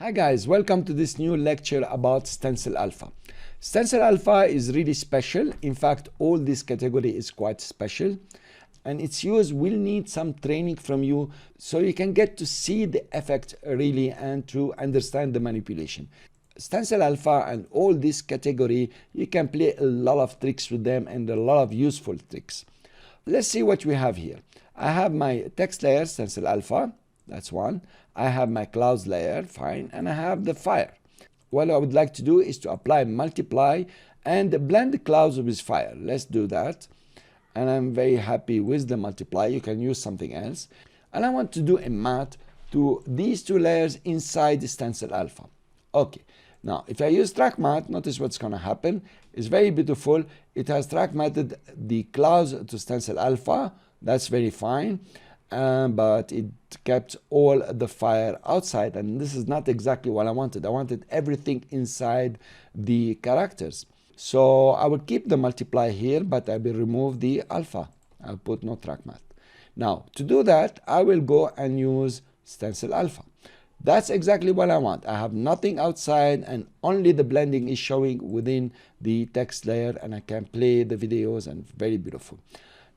Hi guys, welcome to this new lecture about Stencil Alpha. Stencil Alpha is really special. In fact, all this category is quite special, and its use will need some training from you so you can get to see the effect really and to understand the manipulation. Stencil Alpha and all this category, you can play a lot of tricks with them and a lot of useful tricks. Let's see what we have here. I have my text layer, Stencil Alpha. That's one. I have my clouds layer, fine, and I have the fire. What I would like to do is to apply multiply and blend the clouds with fire. Let's do that. And I'm very happy with the multiply. You can use something else. And I want to do a matte to these two layers inside Stencil Alpha. Okay. Now, if I use track matte, notice what's going to happen. It's very beautiful. It has track matted the clouds to Stencil Alpha. That's very fine. But it kept all the fire outside, and this is not exactly what I wanted. I wanted everything inside the characters. So I will keep the multiply here, but I will remove the alpha. I'll put no track matte. Now, to do that, I will go and use Stencil Alpha. That's exactly what I want. I have nothing outside and only the blending is showing within the text layer, and I can play the videos, and very beautiful.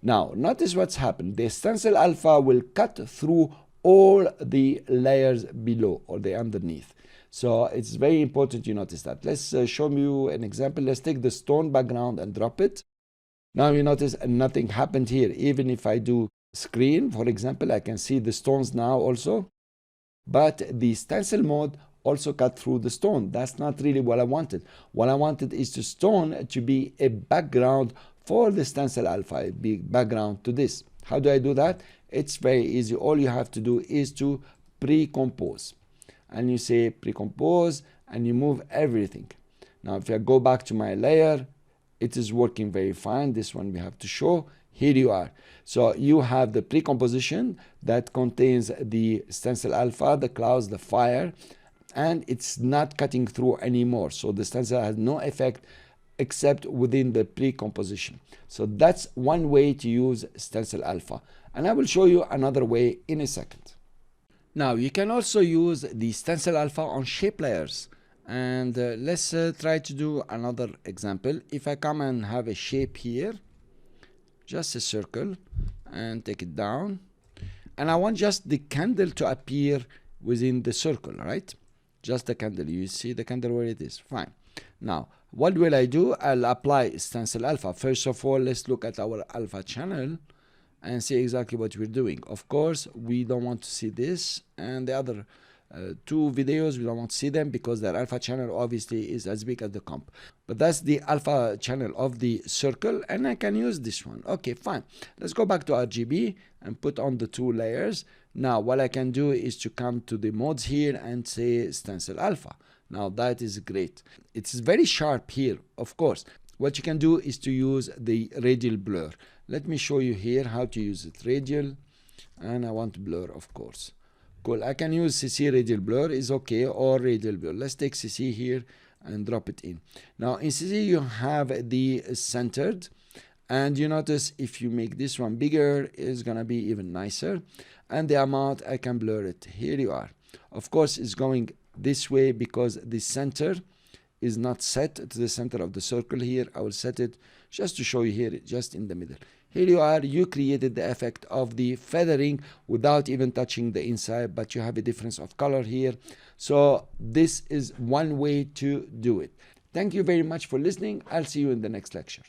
Now, notice what's happened. The Stencil Alpha will cut through all the layers below or the underneath. So it's very important you notice that. Let's show you an example. Let's take the stone background and drop it. Now you notice nothing happened here. Even if I do screen, for example, I can see the stones now also. But the stencil mode also cut through the stone. That's not really what I wanted. What I wanted is the stone to be a background for the Stencil Alpha, a big background to this. How do I do that? It's very easy. All you have to do is to pre-compose. And you say pre-compose and you move everything. Now, if I go back to my layer, it is working very fine. This one we have to show. Here you are. So you have the pre-composition that contains the Stencil Alpha, the clouds, the fire, and it's not cutting through anymore. So the stencil has no effect except within the pre-composition. So that's one way to use Stencil Alpha. And I will show you another way in a second. Now, you can also use the Stencil Alpha on shape layers. And let's try to do another example. If I come and have a shape here, just a circle, and take it down. And I want just the candle to appear within the circle, right? Just the candle. You see the candle where it is. Fine. Now, what will I do? I'll apply Stencil Alpha. First of all, let's look at our alpha channel and see exactly what we're doing. Of course, we don't want to see this, and the other two videos, we don't want to see them because their alpha channel obviously is as big as the comp. But that's the alpha channel of the circle, and I can use this one. Okay, fine. Let's go back to RGB and put on the two layers. Now, what I can do is to come to the modes here and say Stencil Alpha. Now that is great. It's very sharp here, of course. What you can do is to use the radial blur. Let me show you here how to use it. Radial, and I want blur, of course. Cool. I can use CC radial blur is okay, or radial blur. Let's take CC here and drop it in. Now in CC you have the centered, and you notice if you make this one bigger, it's gonna be even nicer. And the amount, I can blur it. Here you are. Of course, it's going this way because the center is not set to the center of the circle here. I will set it just to show you here, just in the middle. Here you are. You created the effect of the feathering without even touching the inside, but you have a difference of color here. So this is one way to do it. Thank you very much for listening. I'll see you in the next lecture.